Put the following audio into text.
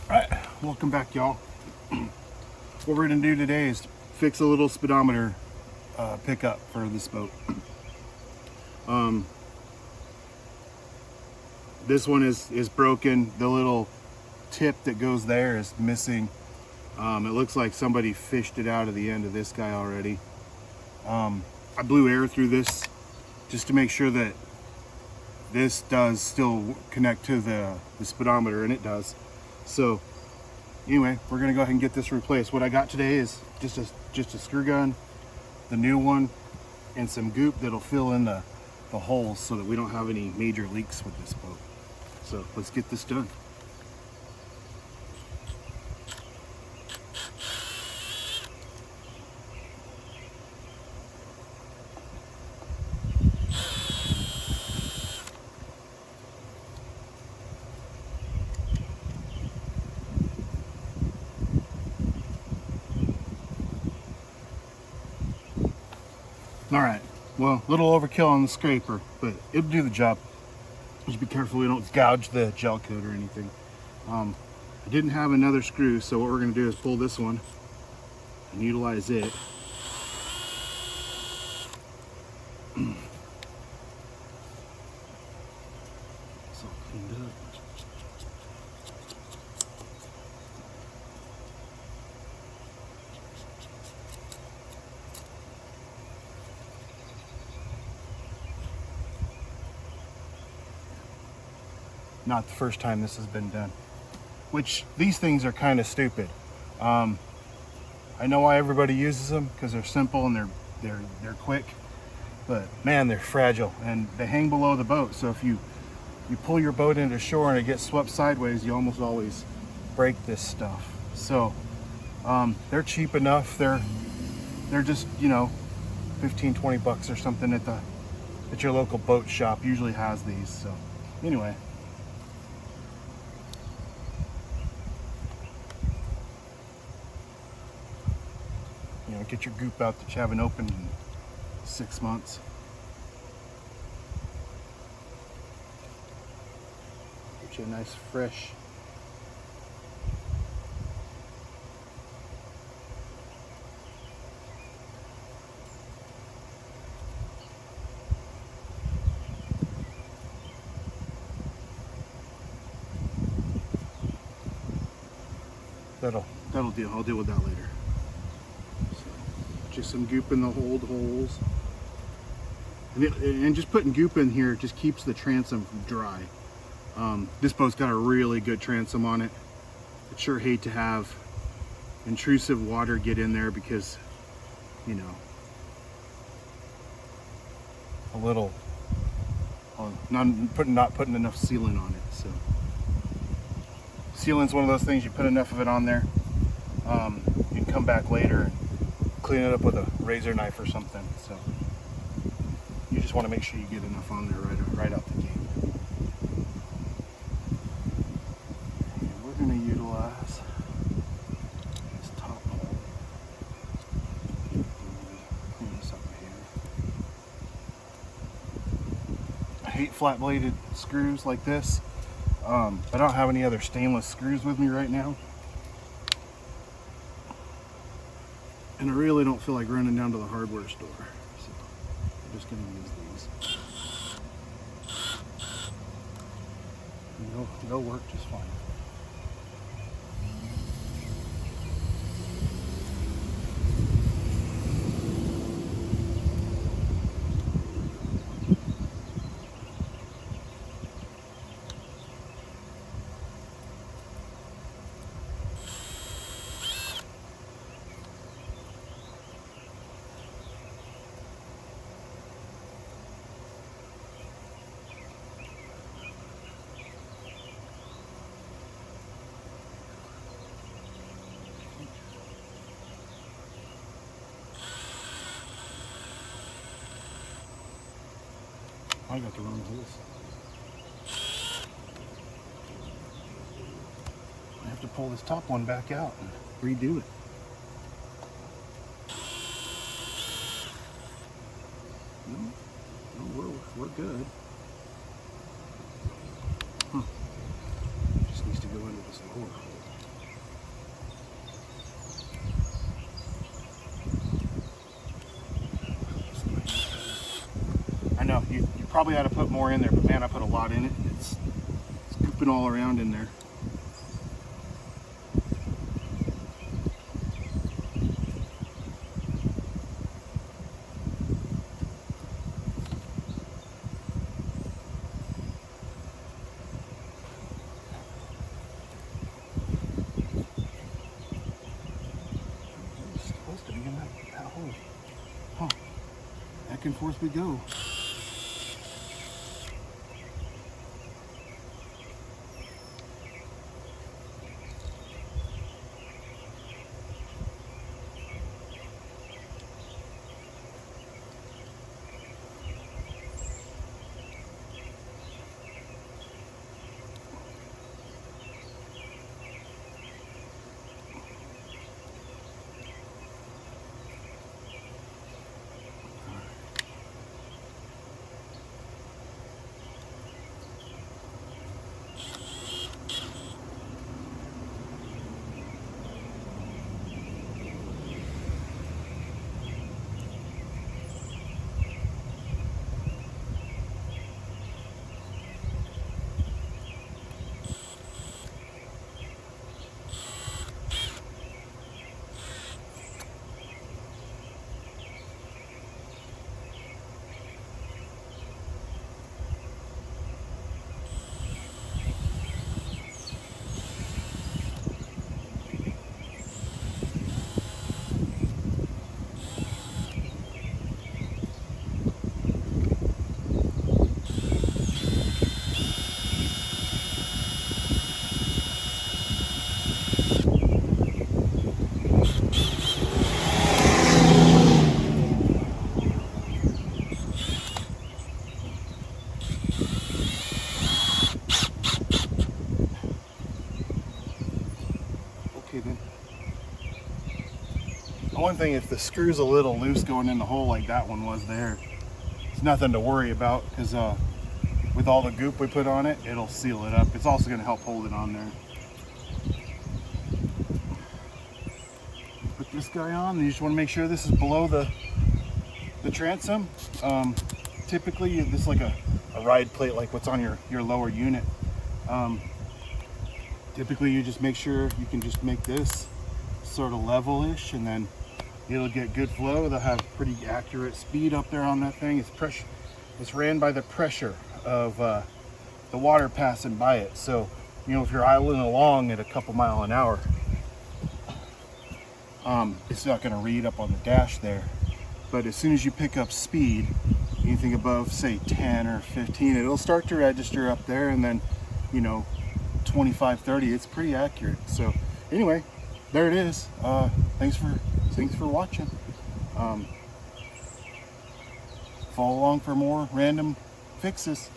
Alright, welcome back, y'all. What we're gonna do today is fix a little speedometer pickup for this boat. This one is broken. The little tip that goes there is missing. It looks like somebody fished it out of the end of this guy already. I blew air through this just to make sure that this does still connect to the speedometer, and it does. So anyway, we're gonna go ahead and get this replaced. What I got today is just a screw gun, the new one, and some goop that'll fill in the holes so that we don't have any major leaks with this boat. So let's get this done. All right, well, a little overkill on the scraper, but it'll do the job. Just be careful we don't gouge the gel coat or anything. I didn't have another screw, so what we're gonna do is pull this one and utilize it. It's all cleaned up. Not the first time this has been done, which these things are kind of stupid. I know why everybody uses them, because they're simple and they're quick, but man, they're fragile and they hang below the boat. So if you pull your boat into shore and it gets swept sideways, you almost always break this stuff. So they're cheap enough. They're just, you know, 15-20 bucks or something at your local boat shop usually has these. So anyway, you know, get your goop out that you haven't opened in 6 months. Get you a nice fresh that'll deal. I'll deal with that later. Just some goop in the old holes, and just putting goop in here just keeps the transom dry. This boat's got a really good transom on it. I'd sure hate to have intrusive water get in there because, you know, a little not putting enough sealant on it. So sealant's one of those things, you put enough of it on there, you can come back later and clean it up with a razor knife or something. So you just want to make sure you get enough on there right out the gate. And we're going to utilize this top hole. Clean this up here. I hate flat bladed screws like this. I don't have any other stainless screws with me right now. And I really don't feel like running down to the hardware store, so I'm just going to use these. And they'll work just fine. I got the wrong holes. I have to pull this top one back out and redo it. No, we're good. Huh. Just needs to go into this lower hole. probably ought to put more in there, but man, I put a lot in it. It's gooping all around in there. It's supposed to be in that hole. Huh. Back and forth we go. Okay then. One thing, if the screw's a little loose going in the hole like that one was there, it's nothing to worry about, because with all the goop we put on it, it'll seal it up. It's also going to help hold it on there. Put this guy on. You just want to make sure this is below the transom. Typically, this is like a ride plate, like what's on your lower unit. Typically, you just make sure you can just make this sort of level-ish, and then it'll get good flow. They'll have pretty accurate speed up there on that thing. It's pressure. It's ran by the pressure of the water passing by it. So, you know, if you're idling along at a couple miles an hour, it's not going to read up on the dash there. But as soon as you pick up speed, anything above, say, 10 or 15, it'll start to register up there, and then, you know, 25, 30, it's pretty accurate. So anyway, there it is. Thanks for watching. Follow along for more random fixes.